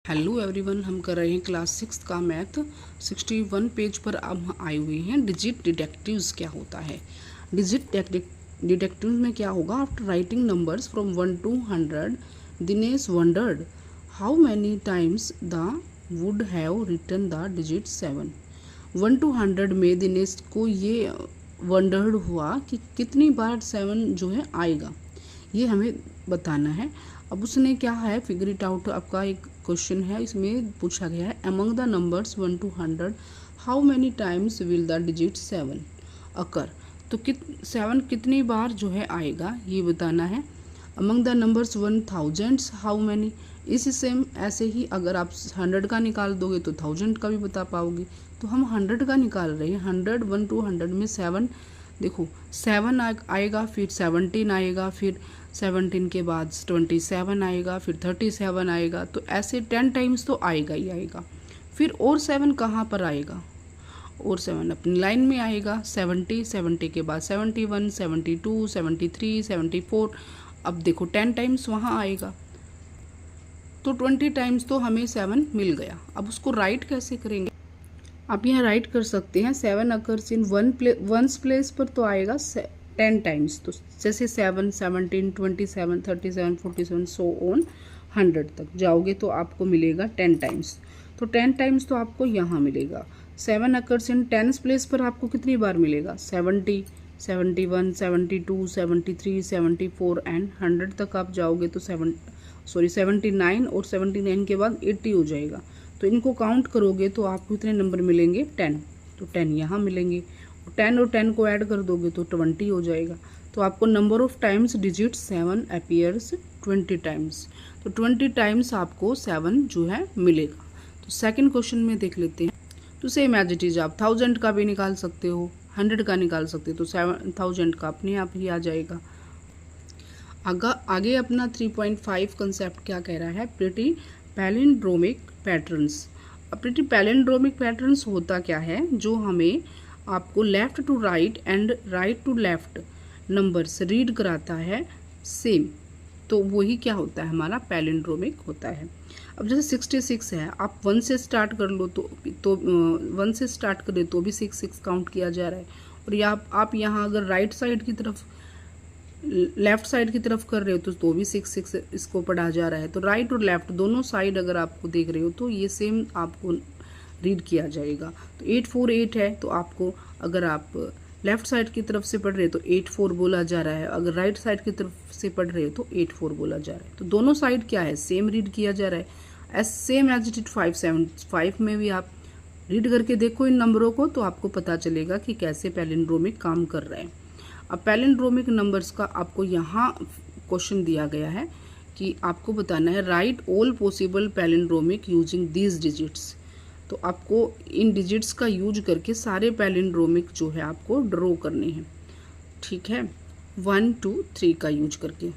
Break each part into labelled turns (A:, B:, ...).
A: Hello everyone, हम कर रहे हैं क्लास 6 का मैथ। 61 पेज पर अब आए हुए हैं। डिजिट डिटेक्टिव्स क्या होता है। डिजिट डिटेक्टिव्स में क्या होगा। After writing numbers from 1 to 100 Dinesh wondered how many times the would have written the digit 7। 1 to 100 में दिनेश को ये वंडर्ड हुआ कि कितनी बार 7 जो है आएगा, ये हमें बताना है। अब उसने क्या है, फिगर इट आउट आपका एक क्वेश्चन है, इसमें पूछा गया है among the numbers 1 to 100 how many times will the digit 7 अकर। तो 7 कितनी बार जो है आएगा ये बताना है। Among the numbers 1000 how many, इसी सेम ऐसे ही अगर आप 100 का निकाल दोगे तो 1000 का भी बता पाओगे। तो हम 100 का निकाल रहे हैं। 100 1 to 100 में 7, देखो 7 आएगा, फिर 17 आएगा, फिर 17 के बाद 27 आएगा, फिर 37 आएगा। तो ऐसे 10 टाइम्स तो आएगा ही आएगा। फिर और 7 कहाँ पर आएगा, और 7 अपनी लाइन में आएगा। 70 के बाद 71 72 73 74। अब देखो 10 टाइम्स वहाँ आएगा, तो 20 टाइम्स तो हमें 7 मिल गया। अब उसको राइट कैसे करेंगे, आप यहाँ राइट कर सकते हैं 7 अकर्स इन वंस प्लेस पर तो आएगा 10 टाइम्स। तो जैसे 7 17 27 37 47 सो ऑन 100 तक जाओगे तो आपको मिलेगा 10 टाइम्स। तो 10 टाइम्स तो आपको यहाँ मिलेगा। 7 अकर्स इन 10 प्लेस पर आपको कितनी बार मिलेगा, 70 71 72 73 74 एंड 100 तक आप जाओगे तो 79 और 79 के बाद 80 हो जाएगा। तो इनको काउंट करोगे तो आपको कितने नंबर मिलेंगे, 10। तो 10 यहाँ मिलेंगे, 10 और 10 को ऐड कर दोगे तो 20 हो जाएगा। तो आपको number of times digit 7 appears 20 times. तो 20 टाइम्स आपको 7 जो है मिलेगा। तो सेकंड क्वेश्चन में देख लेते हैं। तो सेम एज इट इज आप 1000 का भी निकाल सकते हो, 100 का निकाल सकते हो, तो 7000 का अपने आप ही आ जाएगा। आगे अपना 3.5 कंसेप्ट क्या कह रहा है, pretty palindromic patterns. Pretty palindromic patterns होता क्या है, जो हमें आपको left to right and right to left numbers read कराता है सेम। तो वही क्या होता है, हमारा पैलिंड्रोमिक होता है। अब जैसे 66 है, आप 1 से स्टार्ट कर लो तो 1 से स्टार्ट करें तो भी 6 काउंट किया जा रहा है। और या आप यहाँ अगर राइट साइड की तरफ लेफ्ट साइड की तरफ कर रहे हो तो भी 6 इसको पढ़ा जा रहा है। तो राइट और लेफ्ट दोनों साइड अगर आपको देख रहे हो तो ये सेम आपको रीड किया जाएगा। तो 848 है, तो आपको अगर आप लेफ्ट साइड की तरफ से पढ़ रहे हो तो 84 बोला जा रहा है, अगर राइट साइड की तरफ से पढ़ रहे हो तो 84 बोला जा रहा है। तो दोनों साइड क्या है, सेम रीड किया जा रहा है। सेम एज इट इज 575 में भी आप रीड करके देखो इन नंबरों को, तो आपको पता चलेगा कि कैसे पैलिंड्रोमिक काम कर रहा है। अब पैलिंड्रोमिक नंबर्स का आपको यहाँ क्वेश्चन दिया गया है कि आपको बताना है right all possible palindromic using these digits. तो आपको इन डिजिट्स का यूज करके सारे पैलिंड्रोमिक जो है आपको ड्रॉ करने हैं, ठीक है। 1 2 3 का यूज करके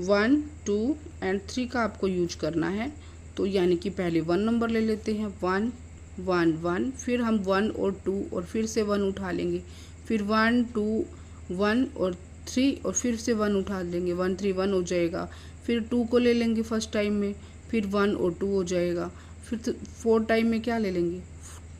A: 1 2 एंड 3 का आपको यूज करना है। तो यानी कि पहले 1 नंबर ले लेते हैं, 1 1 1, फिर हम 1 और 2 और फिर से 1 उठा लेंगे, फिर 1 2 1 और 3 और फिर से 1 उठा लेंगे, 1 3 1 हो जाएगा। फिर 2 को ले लेंगे फर्स्ट टाइम में, फिर 1 और 2 हो जाएगा। फिर 4 टाइम में क्या ले लेंगे,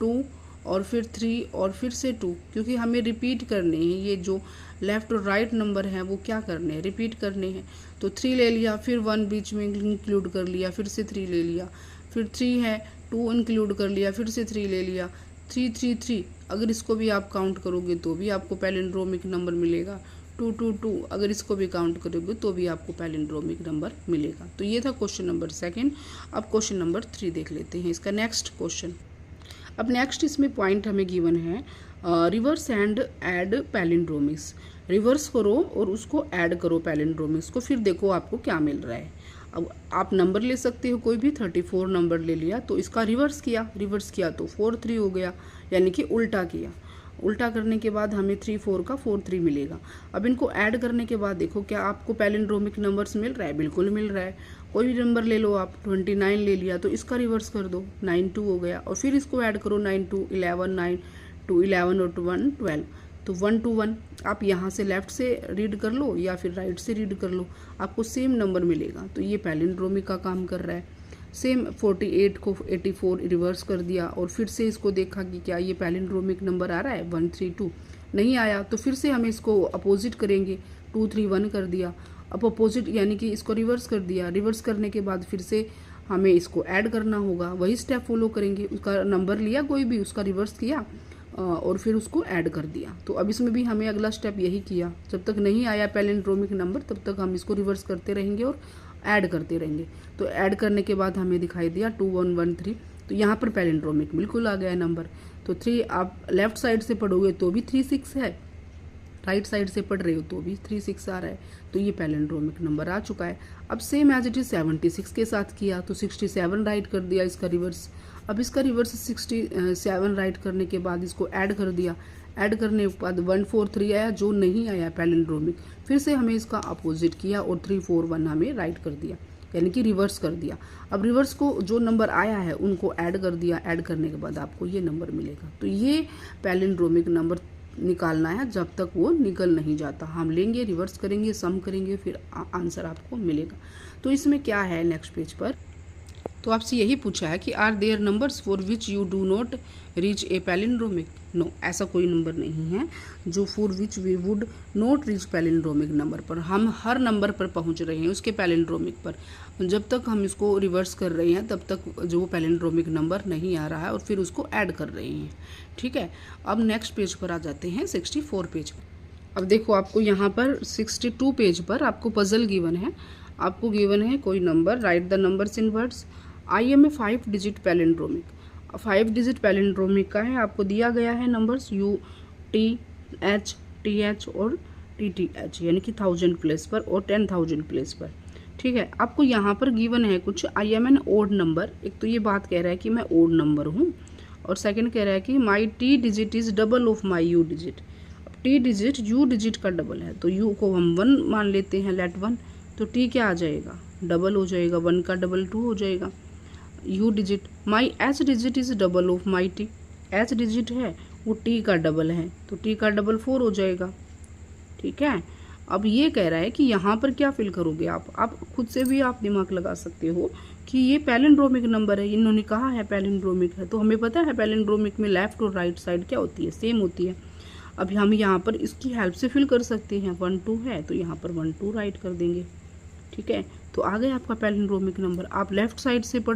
A: 2 और फिर 3 और फिर से 2, क्योंकि हमें रिपीट करने हैं। ये जो लेफ़्ट और राइट नंबर हैं वो क्या करने हैं, रिपीट करने हैं। तो 3 ले लिया, फिर 1 बीच में इंक्लूड कर लिया, फिर से 3 ले लिया, फिर 3 है 2 इंक्लूड कर लिया, फिर से 3 ले लिया, 3 3 3। अगर इसको भी आप काउंट करोगे तो भी आपको पैलिंड्रोमिक नंबर मिलेगा। 2 2 2 अगर इसको भी काउंट करोगे तो भी आपको पैलिंड्रोमिक नंबर मिलेगा। तो ये था क्वेश्चन नंबर 2। अब क्वेश्चन नंबर 3 देख लेते हैं, इसका नेक्स्ट क्वेश्चन। अब नेक्स्ट इसमें पॉइंट हमें गिवन है रिवर्स एंड ऐड पैलिंड्रोमिक्स। रिवर्स करो और उसको ऐड करो पैलिंड्रोमिक्स को, फिर देखो आपको क्या मिल रहा है। अब आप नंबर ले सकते हो, कोई भी 34 नंबर ले लिया तो इसका रिवर्स किया तो 4 3 हो गया, यानी कि उल्टा किया। उल्टा करने के बाद हमें 3 4 का 4 3 मिलेगा। अब इनको ऐड करने के बाद देखो क्या आपको पैलिंड्रोमिक नंबर्स मिल रहा है, बिल्कुल मिल रहा है। कोई भी नंबर ले लो आप, 29 ले लिया तो इसका रिवर्स कर दो, 9 2 हो गया। और फिर इसको ऐड करो 9 2 11 9 2 11 और 1 12। तो 1 to 1 आप यहाँ से लेफ़्ट से रीड कर लो या फिर राइट से रीड कर लो, आपको सेम नंबर मिलेगा। तो ये पैलिंड्रोमिक का काम कर रहा है। सेम 48 को 84 रिवर्स कर दिया और फिर से इसको देखा कि क्या ये पैलिंड्रोमिक नंबर आ रहा है, 132 नहीं आया, तो फिर से हमें इसको अपोजिट करेंगे, 231 कर दिया। अब अपोजिट यानी कि इसको रिवर्स कर दिया, रिवर्स करने के बाद फिर से हमें इसको ऐड करना होगा, वही स्टेप फॉलो करेंगे। उसका नंबर लिया कोई भी, उसका रिवर्स किया और फिर उसको ऐड कर दिया। तो अब इसमें भी हमें अगला स्टेप यही किया, जब तक नहीं आया पैलिंड्रोमिक नंबर तब तक हम इसको रिवर्स करते रहेंगे और ऐड करते रहेंगे। तो ऐड करने के बाद हमें दिखाई दिया 2113, तो यहाँ पर पैलिंड्रोमिक बिल्कुल आ गया है नंबर। तो 3 आप लेफ्ट साइड से पढ़ोगे तो भी 36 है, राइट साइड से पढ़ रहे हो तो भी 36 आ रहा है। तो ये पैलिंड्रोमिक नंबर आ चुका है। अब सेम एज इट इज 76 के साथ किया, तो 67 राइट कर दिया इसका रिवर्स। अब इसका रिवर्स 67 राइट करने के बाद इसको ऐड कर दिया, ऐड करने के बाद 143 आया, जो नहीं आया पैलिंड्रोमिक, फिर से हमें इसका अपोजिट किया और 341 हमें राइट कर दिया, यानी कि रिवर्स कर दिया। अब रिवर्स को जो नंबर आया है उनको ऐड कर दिया, ऐड करने के बाद आपको ये नंबर मिलेगा। तो ये पैलिंड्रोमिक नंबर निकालना है, जब तक वो निकल नहीं जाता हम लेंगे, रिवर्स करेंगे, सम करेंगे, फिर आंसर आपको मिलेगा। तो इसमें क्या है नेक्स्ट पेज पर, तो आपसे यही पूछा है कि are there numbers for which you do not reach a palindromic. No, ऐसा कोई नंबर नहीं है जो for which we would not reach palindromic number पर। हम हर नंबर पर पहुंच रहे हैं उसके पैलिंड्रोमिक पर। जब तक हम इसको रिवर्स कर रहे हैं तब तक जो पैलिंड्रोमिक नंबर नहीं आ रहा है और फिर उसको ऐड कर रहे हैं। ठीक है, अब नेक्स्ट पेज पर आ जाते हैं 64 पेज पर। अब देखो आपको यहाँ पर 62 पेज पर आपको पजल गिवन है। आपको गिवन है कोई number, write the numbers in words. I am a 5 digit palindromic. 5 digit palindromic का है, आपको दिया गया है नंबर्स UTH, TH और TTH, यानी कि 1000 प्लेस पर और 10,000 प्लेस पर। ठीक है, आपको यहाँ पर गिवन है कुछ I am an odd number. एक तो ये बात कह रहा है कि मैं ओड नंबर हूँ, और सेकंड कह रहा है कि माई T digit is double of my U digit. अब T डिजिट U डिजिट का डबल है, तो U को हम 1 मान लेते हैं, लेट 1, तो T क्या आ जाएगा, डबल हो जाएगा, 1 का डबल 2 हो जाएगा। U digit, my H digit is double of my T। H digit है वो T का डबल है, तो T का डबल 4 हो जाएगा। ठीक है, अब ये कह रहा है कि यहाँ पर क्या फिल करोगे आप खुद से भी आप दिमाग लगा सकते हो कि ये पैलिंड्रोमिक नंबर है, इन्होंने कहा है पैलिंड्रोमिक है, तो हमें पता है पैलिंड्रोमिक में लेफ्ट और राइट साइड क्या होती है, सेम होती है। अब हम यहाँ पर इसकी हेल्प से फिल कर सकते हैं। 1 2 है तो यहाँ पर 1 2 राइट कर देंगे। ठीक है, तो आ गया आपका पैलिंड्रोमिक नंबर। आप लेफ्ट साइड से पढ़